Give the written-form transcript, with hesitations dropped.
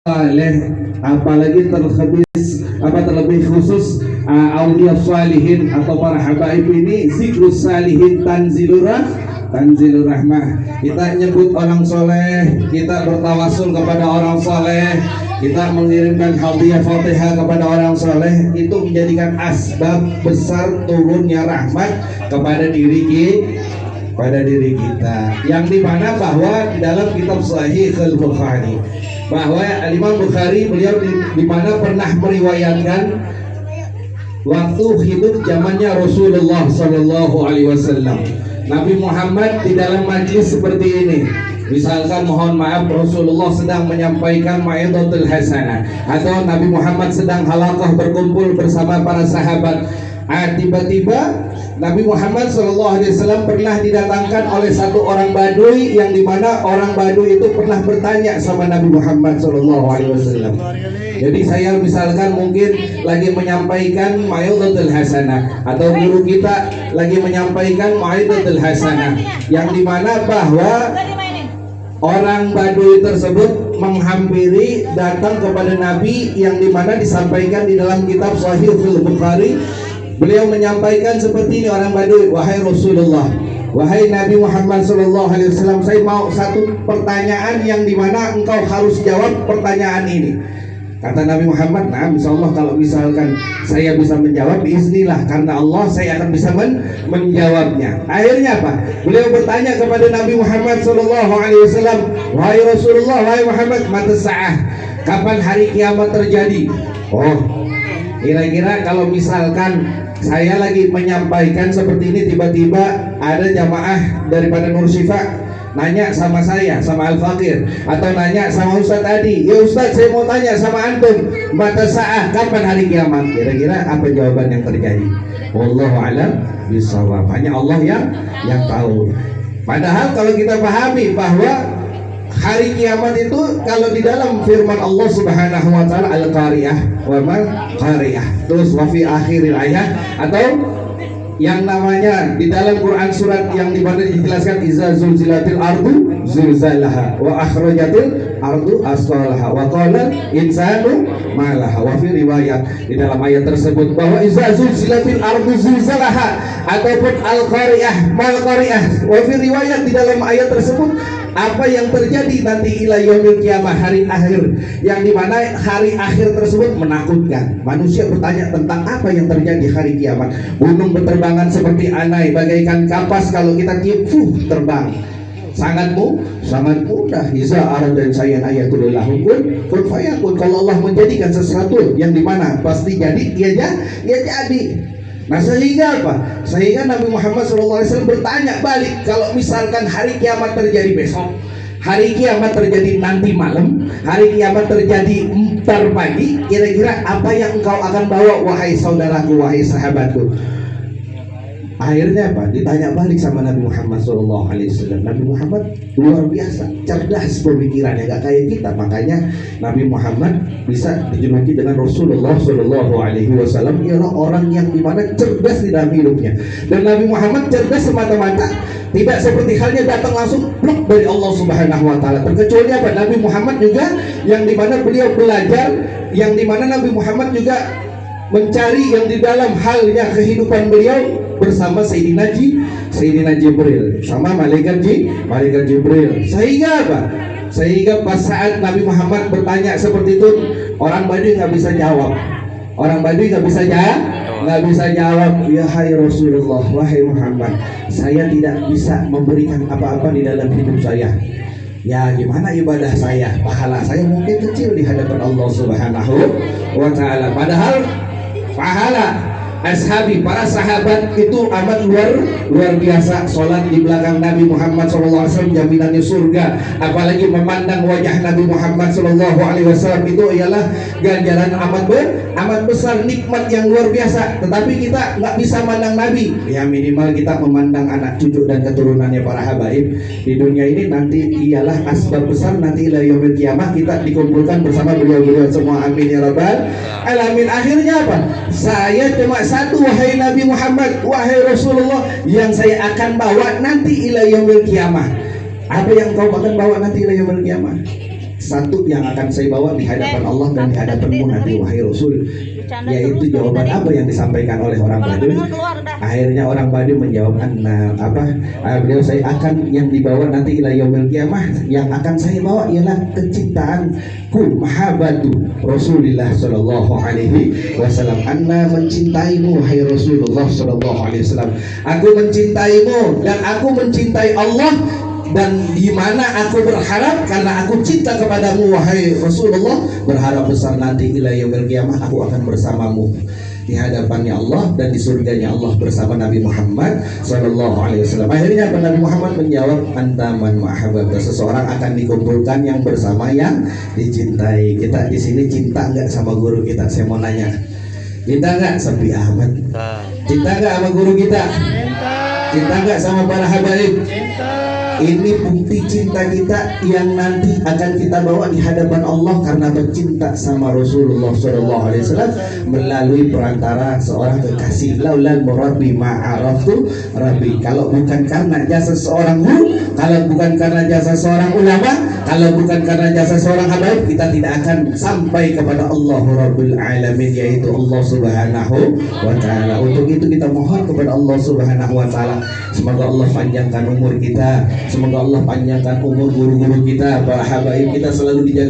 saleh, apalagi terlebih khusus aulia salihin atau para habaib ini zikrus salihin tanzilur rahmah. Kita nyebut orang soleh, kita bertawasul kepada orang soleh, kita mengirimkan hadiah fatihah kepada orang soleh, itu menjadikan asbab besar turunnya rahmat kepada diri kita, yang dimana bahwa di dalam kitab Sahih Al-Bukhari bahwa Imam Bukhari beliau di mana pernah meriwayatkan waktu hidup zamannya Rasulullah Sallallahu Alaihi Wasallam, Nabi Muhammad di dalam majlis seperti ini. Misalkan mohon maaf Rasulullah sedang menyampaikan mau'izatul hasanah atau Nabi Muhammad sedang halaqah berkumpul bersama para sahabat. Tiba-tiba Nabi Muhammad SAW pernah didatangkan oleh satu orang Baduy, yang dimana orang Baduy itu pernah bertanya sama Nabi Muhammad SAW. Jadi saya misalkan mungkin lagi menyampaikan mau'izatul hasanah atau guru kita lagi menyampaikan mau'izatul hasanah, yang dimana bahwa orang Baduy tersebut menghampiri datang kepada Nabi, yang dimana disampaikan di dalam kitab Sahih Al-Bukhari. Beliau menyampaikan seperti ini, orang Baduy, wahai Rasulullah, wahai Nabi Muhammad SAW, saya mau satu pertanyaan yang dimana engkau harus jawab pertanyaan ini. Kata Nabi Muhammad, nah insyaallah kalau misalkan saya bisa menjawab, biiznillah, karena Allah saya akan bisa menjawabnya. Akhirnya apa? Beliau bertanya kepada Nabi Muhammad SAW, wahai Rasulullah, wahai Muhammad, mata sa'ah, kapan hari kiamat terjadi? Oh, kira-kira kalau misalkan saya lagi menyampaikan seperti ini, tiba-tiba ada jamaah daripada Nur Syifa nanya sama saya, sama Al-Fakir, atau nanya sama Ustadz Adi, ya Ustadz saya mau tanya sama antum, mata sa'ah, kapan hari kiamat? Kira-kira apa jawaban yang terjadi? Wallahu a'lam bishawab, hanya Allah yang tahu. Padahal kalau kita pahami bahwa hari kiamat itu kalau di dalam firman Allah Subhanahu wa taala Al-Qariyah wa mal qariyah, terus wa fi akhiril ayat, atau yang namanya di dalam Quran surat yang dimana dijelaskan iza zulzilatil ardu zulzalaha wa akhrajatil ardu asqalaha wa qala insanu malaha. Wa fi riwayat di dalam ayat tersebut bahwa iza zulzilatil ardu zulzalaha ataupun al-qariyah mal qariyah. Wa fi riwayat di dalam ayat tersebut apa yang terjadi nanti ila yaumil kiamah, hari akhir, yang dimana hari akhir tersebut menakutkan. Manusia bertanya tentang apa yang terjadi hari kiamat. Gunung berterbangan seperti anai bagaikan kapas, kalau kita tiup terbang. Sangat mudah. Iza aradan sayan ayatul lahu kun fayakun. Kalau Allah menjadikan sesuatu yang dimana pasti jadi, dia jadi. Nah sehingga apa? Sehingga Nabi Muhammad SAW bertanya balik, kalau misalkan hari kiamat terjadi besok, hari kiamat terjadi nanti malam, hari kiamat terjadi ntar pagi, kira-kira apa yang engkau akan bawa wahai saudaraku, wahai sahabatku? Akhirnya apa? Ditanya balik sama Nabi Muhammad SAW. Nabi Muhammad luar biasa, cerdas pemikirannya, gak kayak kita. Makanya Nabi Muhammad bisa dijuluki dengan Rasulullah SAW. Ialah orang yang dimana cerdas di dalam hidupnya. Dan Nabi Muhammad cerdas semata-mata, tidak seperti halnya datang langsung pluk dari Allah Subhanahu Wa Taala. Terkecuali apa? Nabi Muhammad juga yang dimana beliau belajar, yang dimana Nabi Muhammad juga mencari yang di dalam halnya kehidupan beliau bersama Sayyidina Jibril, sama malaikat Jibril. Sehingga apa? Sehingga pas saat Nabi Muhammad bertanya seperti itu, orang Baduy nggak bisa jawab. Nggak bisa jawab. Ya hai Rasulullah, wahai Muhammad, saya tidak bisa memberikan apa-apa di dalam hidup saya. Ya gimana ibadah saya, pahala saya mungkin kecil di hadapan Allah Subhanahu wa Ta'ala. Padahal pahala ashabi, para sahabat itu amat luar biasa. Sholat di belakang Nabi Muhammad SAW jaminannya surga. Apalagi memandang wajah Nabi Muhammad SAW itu ialah ganjaran amat besar, nikmat yang luar biasa. Tetapi kita nggak bisa mandang Nabi, ya minimal kita memandang anak cucu dan keturunannya para habaib di dunia ini. Nanti ialah asbab besar, nanti ila yaumil kiamah kita dikumpulkan bersama beliau-beliau semua. Amin ya rabbal alamin. Akhirnya apa? Saya cuma satu, wahai Nabi Muhammad, wahai Rasulullah, yang saya akan bawa nanti ila yaumil kiamah. Apa yang kau akan bawa nanti ila yaumil kiamah? satu yang akan saya bawa di hadapan Allah dan di hadapanmu nanti wahai Rasul, yaitu jawaban apa yang disampaikan oleh orang Badui. Akhirnya orang Badui menjawab, beliau, saya akan yang dibawa nanti ila yaumil kiamah, yang akan saya bawa ialah kecintaanku, mahabbatu Rasulillah sallallahu alaihi wasallam. Anna mencintaimu wahai Rasulullah sallallahu alaihi wasallam. Aku mencintaimu dan aku mencintai Allah. Dan di mana aku berharap karena aku cinta kepadamu wahai Rasulullah, berharap besar nanti ila yaumil qiyamah aku akan bersamamu di hadapannya Allah dan di surganya Allah bersama Nabi Muhammad sallallahu alaihi wasallam. Akhirnya Nabi Muhammad menjawab, antaman mahabbata, seseorang akan dikumpulkan yang bersama yang dicintai. Kita di sini cinta enggak sama guru kita? Saya mau nanya. Cinta enggak Sapi Ahmad? Cinta enggak sama guru kita? Cinta enggak sama para habaib? Ini bukti cinta kita yang nanti akan kita bawa di hadapan Allah karena bercinta sama Rasulullah SAW melalui perantara seorang kekasih. Laulal murabbi ma'araftu rabbi. Kalau bukan karena jasa seorang guru, kalau bukan karena jasa seorang ulama, kalau bukan karena jasa seorang habaib, kita tidak akan sampai kepada Allah Rabbul Alamin, yaitu Allah Subhanahu wa Ta'ala. Untuk itu kita mohon kepada Allah Subhanahu wa Ta'ala, semoga Allah panjangkan umur kita, semoga Allah panjangkan umur guru-guru kita, para habaib kita selalu dijaga